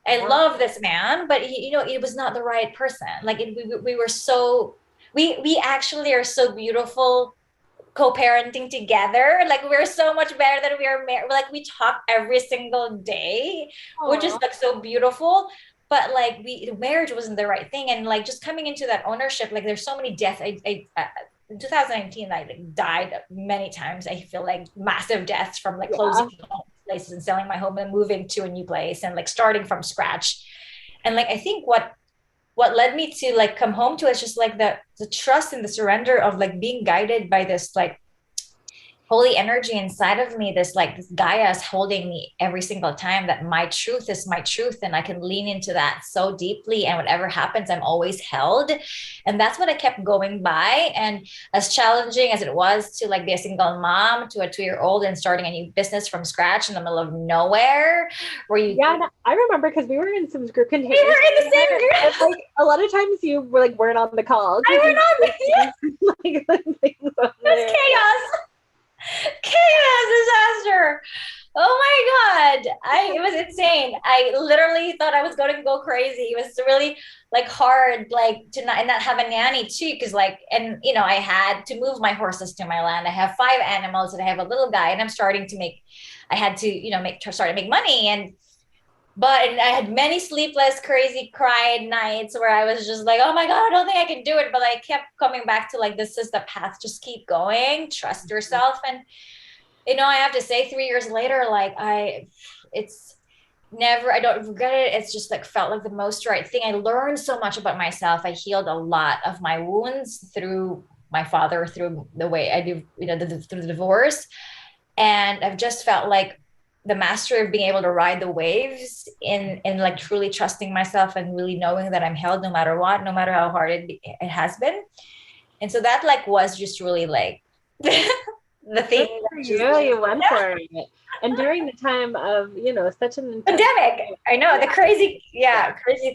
I love this man, but it was not the right person. Like we were so, we actually are so beautiful co-parenting together. Like we're so much better than we are married. Like we talk every single day, which is Aww. like so beautiful. But like marriage wasn't the right thing. And like just coming into that ownership, like there's so many deaths. In 2019, I like died many times. I feel like massive deaths from like closing places and selling my home and moving to a new place and like starting from scratch. And like I think what led me to like come home to it is just like the trust and the surrender of like being guided by this like holy energy inside of me, this Gaia is holding me every single time, that my truth is my truth, and I can lean into that so deeply, and whatever happens, I'm always held. And that's what I kept going by. And as challenging as it was to like be a single mom to a 2-year-old and starting a new business from scratch in the middle of nowhere, where you I remember because we were in some group we containers. were in the same group. And, like a lot of times you were like weren't on the call. I were not Like, things on it was chaos disaster. Oh my god, it was insane. I literally thought I was going to go crazy. It was really like hard, like to not have a nanny too, because like, and I had to move my horses to my land. I have 5 animals and I have a little guy, and I'm starting to make, I had to start to make money. And I had many sleepless, crazy cried nights where I was just like, oh my God, I don't think I can do it. But I kept coming back to like, this is the path. Just keep going, trust yourself. And, I have to say 3 years later, like I don't regret it. It's just like felt like the most right thing. I learned so much about myself. I healed a lot of my wounds through my father, through the way I do, through the divorce. And I've just felt like the mastery of being able to ride the waves in like truly trusting myself and really knowing that I'm held no matter what, no matter how hard it has been. And so that like was just really like the thing you went for it. And during the time of such an pandemic, I know the crazy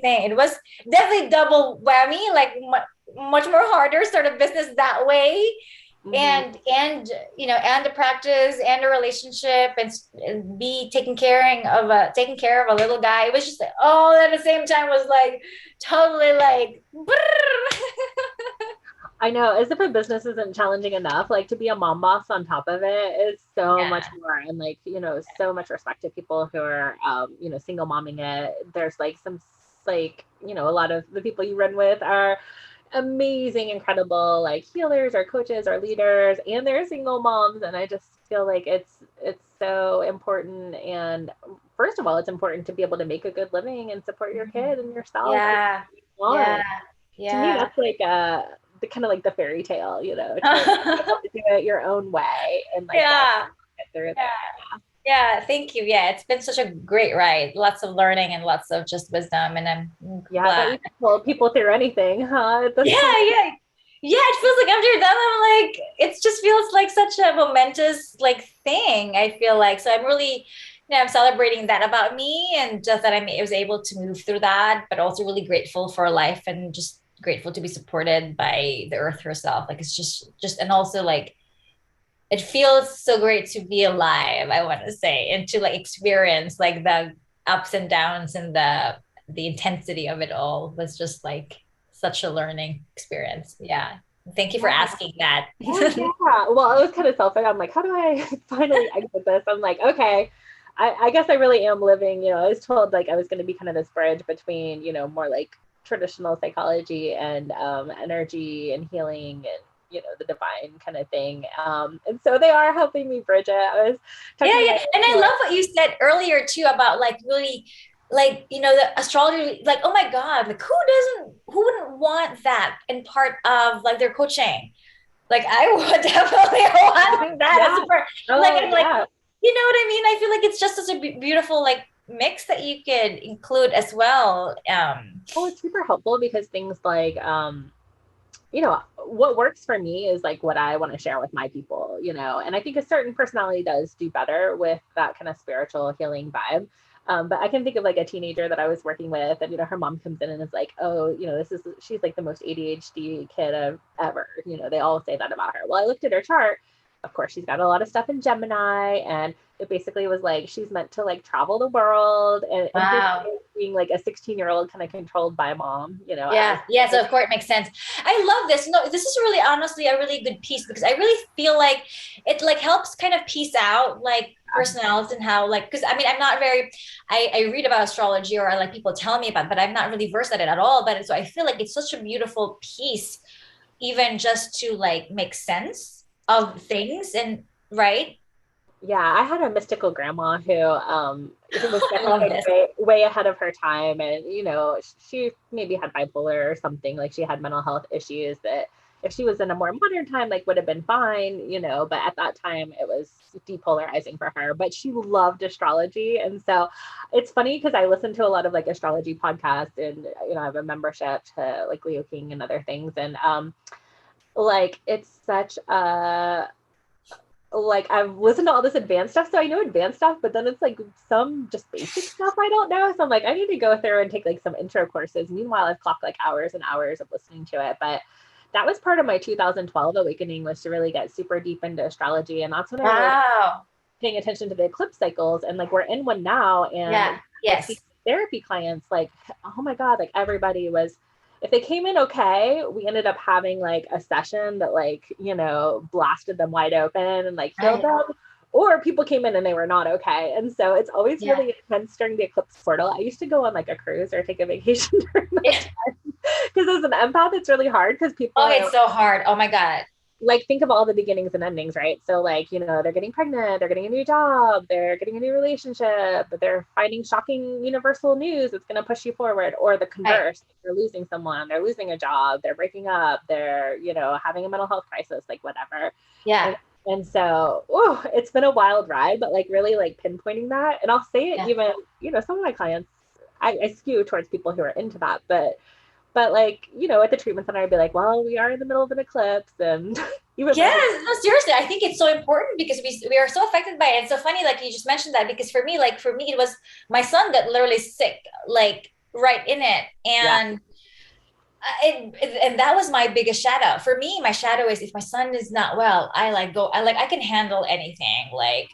thing. It was definitely double whammy, like much more harder start a business that way. And and the practice and a relationship and be taking care of a little guy. It was just all at the same time was like totally like I know, as if a business isn't challenging enough, like to be a mom boss on top of it is so much more. And like, so much respect to people who are, single momming it. There's like some, like, a lot of the people you run with are amazing, incredible, like healers or coaches or leaders, and they're single moms. And I just feel like it's so important. And first of all, it's important to be able to make a good living and support your kid and yourself. Yeah. To me, that's like the kind of like the fairy tale, to be able to do it your own way and like get through there. Yeah, thank you. Yeah, it's been such a great ride. Lots of learning and lots of just wisdom, and I'm glad. You can pull people through anything, huh? Yeah, it feels like after you're done, I'm like, it just feels like such a momentous like thing. I feel like, so I'm really, I'm celebrating that about me, and just that I was able to move through that, but also really grateful for life and just grateful to be supported by the earth herself. Like it's just, and also like, it feels so great to be alive, I want to say, and to like experience like the ups and downs and the intensity of it all was just like such a learning experience. Yeah. Thank you for asking that. Yeah. Well, it was kind of selfish. I'm like, how do I finally exit this? I'm like, okay, I guess I really am living, I was told like I was going to be kind of this bridge between, more like traditional psychology and energy and healing and, the divine kind of thing. And so they are helping me bridge it. I was talking Yeah. And I love what you said earlier too about like really like, the astrology, like, oh my God, like who wouldn't want that in part of like their coaching? Like I would definitely want that as a part. Like I'm like, you know what I mean? I feel like it's just such a beautiful like mix that you could include as well. Well, it's super helpful because things like what works for me is like what I want to share with my people, and I think a certain personality does do better with that kind of spiritual healing vibe. But I can think of like a teenager that I was working with and, her mom comes in and is like, oh, she's like the most ADHD kid ever. They all say that about her. Well, I looked at her chart. Of course, she's got a lot of stuff in Gemini, and it basically was like she's meant to like travel the world and being like a 16-year-old kind of controlled by a mom, Yeah, so of course it makes sense. I love this. No, this is really honestly a really good piece because I really feel like it like helps kind of piece out like personalities and how like, because I mean I'm not very I read about astrology or I like people tell me about, but I'm not really versed at it at all. But so I feel like it's such a beautiful piece, even just to like make sense of things and right. Yeah, I had a mystical grandma who was definitely way ahead of her time, and she maybe had bipolar or something, like she had mental health issues that if she was in a more modern time like would have been fine, but at that time it was depolarizing for her. But she loved astrology, and so it's funny because I listen to a lot of like astrology podcasts, and I have a membership to like Leo King and other things, and like it's such a like I've listened to all this advanced stuff, so I know advanced stuff, but then it's like some just basic stuff I don't know. So I'm like, I need to go through and take like some intro courses. Meanwhile, I've clocked like hours and hours of listening to it. But that was part of my 2012 awakening, was to really get super deep into astrology. And that's when I was paying attention to the eclipse cycles, and like we're in one now, and therapy clients, like, oh my God, like everybody was, if they came in okay, we ended up having like a session that like, blasted them wide open and like healed them, or people came in and they were not okay. And so it's always really intense during the eclipse portal. I used to go on like a cruise or take a vacation during that time, because as an empath, it's really hard because people it's so hard. Oh my God. Like think of all the beginnings and endings, right? So like, they're getting pregnant, they're getting a new job, they're getting a new relationship, but they're finding shocking universal news that's going to push you forward, or the converse, they're losing someone, they're losing a job, they're breaking up, they're, having a mental health crisis, like whatever. Yeah. And so, it's been a wild ride, but like really like pinpointing that. And I'll say it even, some of my clients, I skew towards people who are into that, but like, at the treatment center, I'd be like, well, we are in the middle of an eclipse. And no, seriously, I think it's so important because we are so affected by it. It's so funny, like you just mentioned that, because for me, it was my son got literally sick, like right in it. And and that was my biggest shadow. For me, my shadow is if my son is not well, I can handle anything. Like,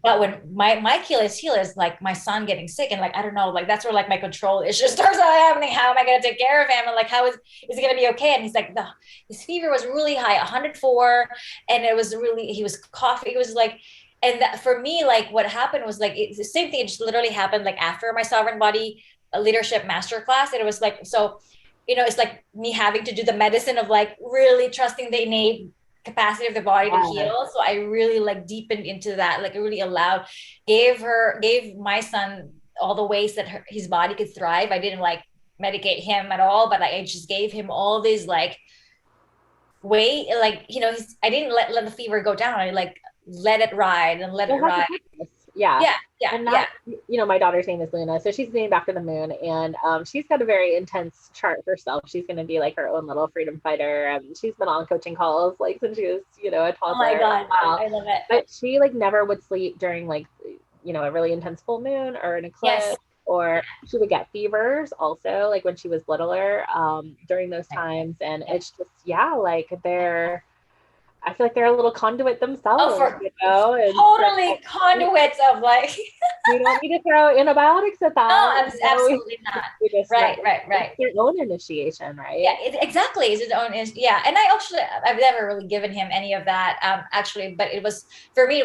but when my Achilles heel is like my son getting sick, and like I don't know, like that's where like my control issues starts happening. How am I going to take care of him? And like, how is he going to be okay? And he's like, his fever was really high, 104, and he was coughing. It was like, and that for me, like what happened was like it's the same thing. It just literally happened like after my Sovereign Body leadership masterclass, and it was like so. It's like me having to do the medicine of like really trusting the innate capacity of the body to heal. So I really like deepened into that. Like I really gave my son all the ways that his body could thrive. I didn't like medicate him at all, but I just gave him all these like I didn't let the fever go down. I like let it ride and let it ride. Yeah. And that, my daughter's name is Luna, so she's named after the moon, and she's got a very intense chart herself. She's going to be like her own little freedom fighter. She's been on coaching calls like since she was, a toddler. Oh my God, I love it. But she like never would sleep during like, a really intense full moon or an eclipse, or she would get fevers also, like when she was littler during those times. And it's just, like I feel like they're a little conduit themselves, For and totally so conduits of like, we don't need to throw antibiotics at no, that. absolutely not. We just Right, let right, it's right. their own initiation, Yeah, right? exactly. It's his own, yeah. And I've never really given him any of that, actually, but for me,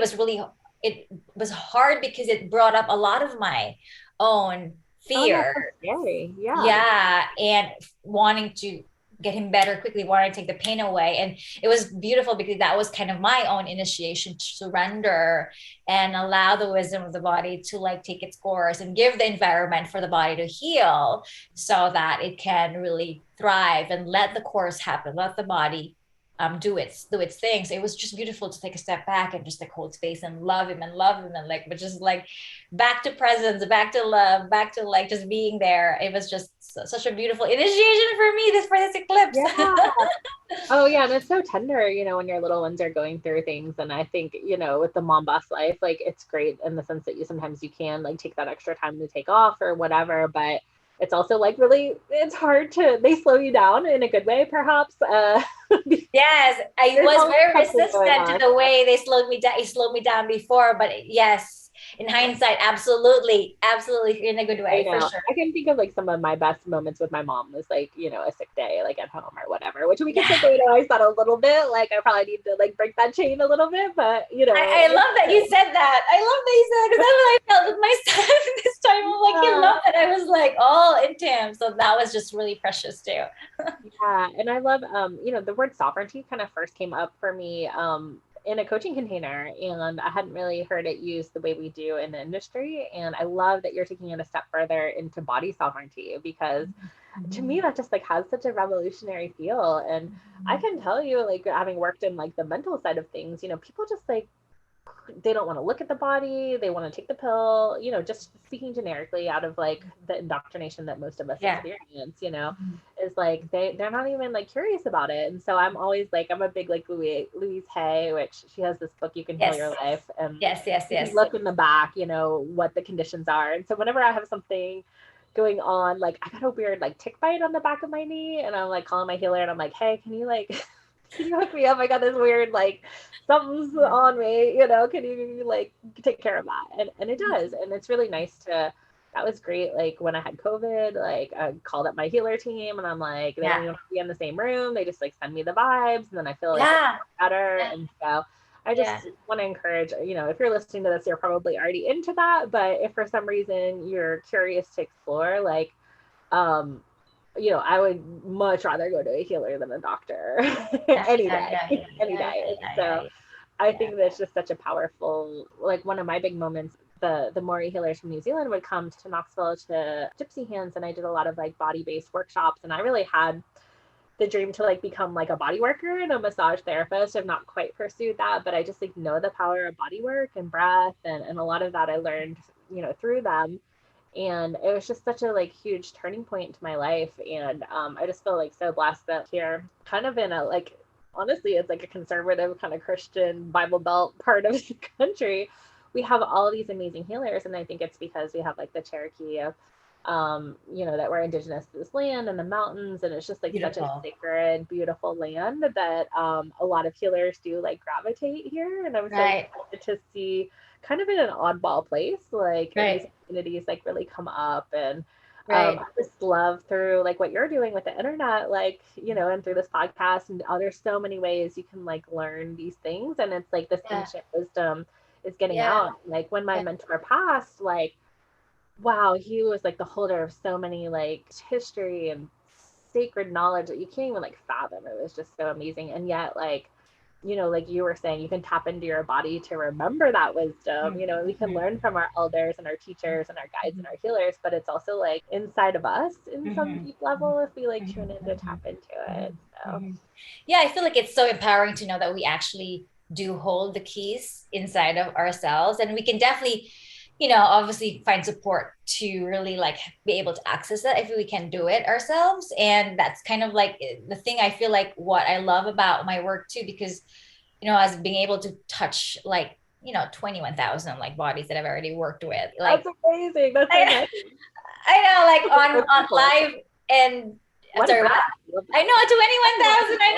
it was hard because it brought up a lot of my own Oh yeah, fear. so scary. Yeah. Yeah, and wanting to get him better quickly, wanting to take the pain away. And it was beautiful because that was kind of my own initiation to surrender and allow the wisdom of the body to like take its course and give the environment for the body to heal so that it can really thrive and let the course happen, let the body do its thing. So it was just beautiful to take a step back and just like hold space and love him and like, but just like back to presence, back to love, back to like just being there. It was just such a beautiful initiation for me for this eclipse. Yeah. Oh yeah, and it's so tender, when your little ones are going through things. And I think, with the mom boss life, like it's great in the sense that sometimes you can like take that extra time to take off or whatever, but it's also like really, it's hard they slow you down in a good way, perhaps. Yes, I There's was always very something going resistant to on. the way they slowed me down. He slowed me down before, but yes, in hindsight, absolutely, absolutely in a good I way for know. sure. I can think of like some of my best moments with my mom was like, a sick day, like at home or whatever, which we can Yeah. psychoanalyze that a little bit. Like I probably need to like break that chain a little bit, but I love that you said that. I love that you said that because that's what I felt with my son this time. I'm like, he loved it. I was like all into him. So that was just really precious too. Yeah, and I love the word sovereignty kind of first came up for me in a coaching container, and I hadn't really heard it used the way we do in the industry. And I love that you're taking it a step further into body sovereignty, because to me that just like has such a revolutionary feel. And I can tell you, like having worked in like the mental side of things, people just like they don't want to look at the body, they want to take the pill, just speaking generically out of like the indoctrination that most of us Yeah. experience, is like they're not even like curious about it. And so I'm always like, I'm a big like Louise Hay, which she has this book, You Can Heal Your Life, and Yes. you can look in the back, what the conditions are. And so whenever I have something going on, like I got a weird like tick bite on the back of my knee, and I'm like calling my healer and I'm like, hey, can you like can you hook me up? I got this weird like something's on me, can you like take care of that? And it does. And it's really nice that was great. Like when I had COVID, like I called up my healer team and I'm like, they don't even have to be in the same room. They just like send me the vibes, and then I feel like better. Yeah. And so I just want to encourage, if you're listening to this, you're probably already into that. But if for some reason you're curious to explore, like, I would much rather go to a healer than a doctor any day. So I think that's just such a powerful, like one of my big moments, the Maori healers from New Zealand would come to Knoxville to Gypsy Hands, and I did a lot of like body-based workshops, and I really had the dream to like become like a body worker and a massage therapist. I've not quite pursued that, but I just like know the power of body work and breath, and a lot of that I learned, through them. And it was just such a like huge turning point into my life. And I just feel like so blessed that here kind of in a like, honestly, it's like a conservative kind of Christian Bible Belt part of the country, we have all these amazing healers. And I think it's because we have like the Cherokee of that we're indigenous to this land and the mountains, and it's just like such a sacred, beautiful land that a lot of healers do like gravitate here. And I'm so excited to see kind of in an oddball place, like these communities like really come up. And I just love through like what you're doing with the internet, like, and through this podcast, and there's so many ways you can like learn these things. And it's like this ancient wisdom is getting out. Like when my mentor passed, like, wow, he was like the holder of so many like history and sacred knowledge that you can't even like fathom. It was just so amazing. And yet like, like you were saying, you can tap into your body to remember that wisdom, and we can learn from our elders and our teachers and our guides and our healers, but it's also like inside of us in some deep level if we like tune in to tap into it. So yeah, I feel like it's so empowering to know that we actually do hold the keys inside of ourselves, and we can definitely obviously find support to really like be able to access that if we can do it ourselves. And that's kind of like the thing I feel like what I love about my work too, because as being able to touch like 21,000 like bodies that I've already worked with, like that's amazing. That's so nice. I know, like on live and What is that? I know, 21,000. I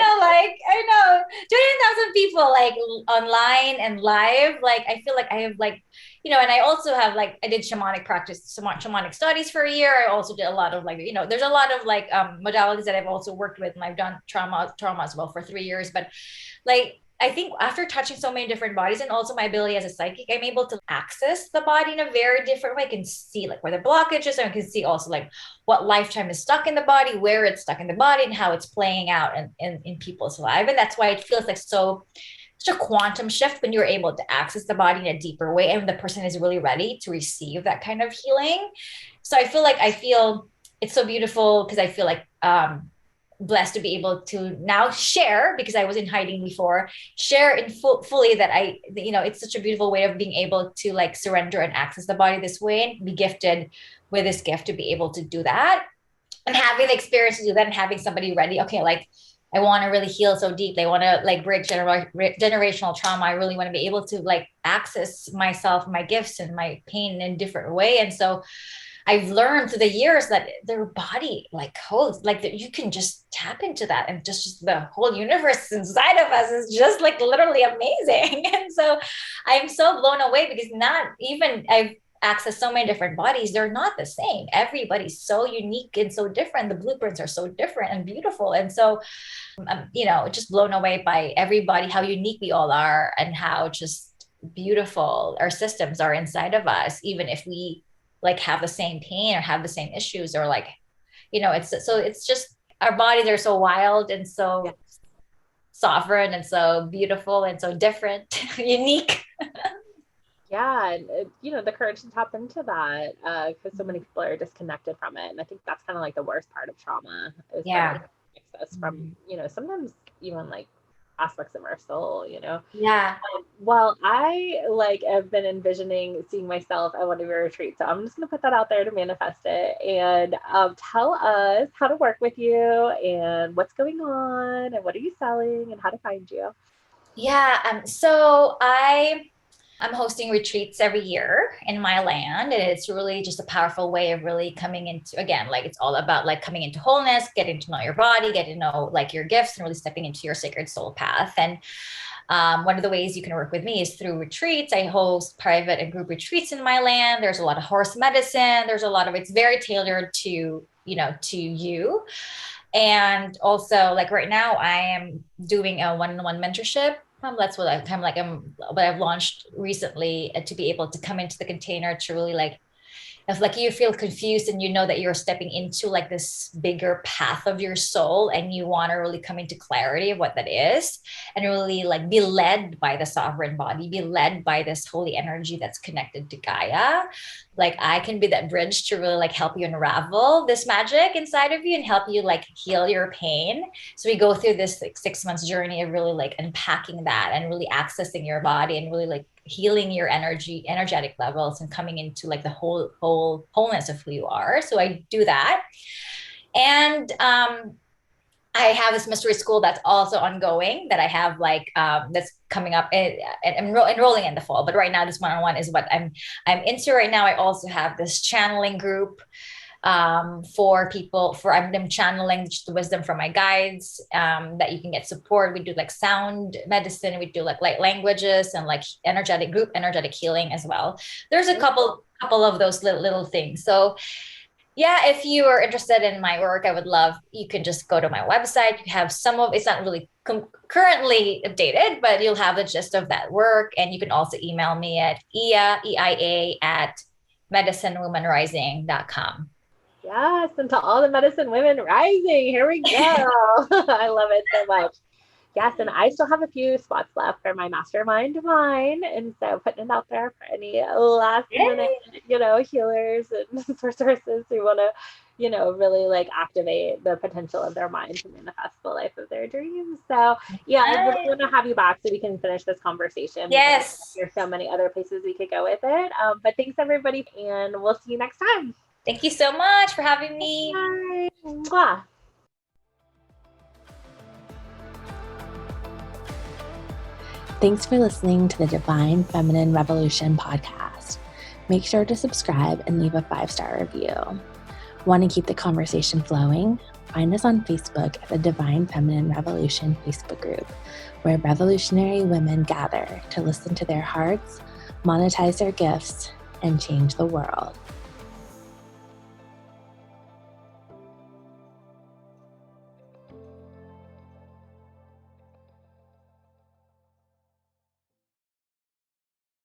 know 21,000 people like online and live. Like, I feel like I have like, and I also have like, I did shamanic practice, shamanic studies for a year. I also did a lot of like, there's a lot of like modalities that I've also worked with, and I've done trauma as well for 3 years. But like, I think after touching so many different bodies and also my ability as a psychic, I'm able to access the body in a very different way. I can see like where the blockage is, and I can see also like what lifetime is stuck in the body, where it's stuck in the body, and how it's playing out in people's lives. And that's why it feels like such a quantum shift when you're able to access the body in a deeper way, and the person is really ready to receive that kind of healing. So I feel it's so beautiful, because I feel like blessed to be able to now share, because I was in hiding before, share in fully that it's such a beautiful way of being able to like surrender and access the body this way, and be gifted with this gift to be able to do that, and having the experience to do that, and having somebody ready. Okay, like I want to really heal so deeply. I want to like break generational trauma. I really want to be able to like access myself, my gifts, and my pain in a different way. And so I've learned through the years that their body like codes, like that you can just tap into that, and just the whole universe inside of us is just like literally amazing. And so I'm so blown away, because not even I've accessed so many different bodies. They're not the same. Everybody's so unique and so different. The blueprints are so different and beautiful. And so, just blown away by everybody, how unique we all are, and how just beautiful our systems are inside of us, even if we like have the same pain or have the same issues, or like, it's just our bodies are so wild and so sovereign and so beautiful and so different, unique. Yeah. And, the courage to tap into that, because so many people are disconnected from it. And I think that's kind of like the worst part of trauma, is that it takes us from, sometimes even like aspects of our soul, well, I like have been envisioning seeing myself at one of your retreats, so I'm just gonna put that out there to manifest it. And tell us how to work with you, and what's going on, and what are you selling, and how to find you. So I'm hosting retreats every year in my land, and it's really just a powerful way of really coming into, again, like it's all about like coming into wholeness, getting to know your body, getting to know like your gifts, and really stepping into your sacred soul path. And one of the ways you can work with me is through retreats. I host private and group retreats in my land. There's a lot of horse medicine. There's a lot of, it's very tailored to you. And also like right now I am doing a one-on-one mentorship. That's what I've launched recently, to be able to come into the container to really like, if like you feel confused and you know that you're stepping into like this bigger path of your soul, and you want to really come into clarity of what that is, and really like be led by the sovereign body, be led by this holy energy that's connected to Gaia. Like I can be that bridge to really like help you unravel this magic inside of you, and help you like heal your pain. So we go through this like 6 months journey of really like unpacking that, and really accessing your body, and really like healing your energetic levels, and coming into like the wholeness of who you are. So I do that. And I have this mystery school that's also ongoing, that I have like that's coming up, and enrolling in the fall. But right now, this one-on-one is what I'm into right now. I also have this channeling group for people, I'm channeling just the wisdom from my guides, that you can get support. We do like sound medicine, we do like light languages, and like energetic healing as well. There's a couple of those little things. So yeah, if you are interested in my work, I would love, you can just go to my website. You have some of, it's not really currently updated, but you'll have the gist of that work. And you can also email me at EIA at medicinewomanrising.com. Yes, and to all the medicine women rising, here we go. I love it so much. Yes, and I still have a few spots left for my mastermind divine, and so putting it out there for any last minute, healers and sources who want to, really like activate the potential of their mind to manifest the life of their dreams. So yeah, I really want to have you back so we can finish this conversation. Yes, there's so many other places we could go with it. But thanks everybody, and we'll see you next time. Thank you so much for having me. Bye. Mwah. Thanks for listening to the Divine Feminine Revolution podcast. Make sure to subscribe and leave a 5-star review. Want to keep the conversation flowing? Find us on Facebook at the Divine Feminine Revolution Facebook group, where revolutionary women gather to listen to their hearts, monetize their gifts, and change the world.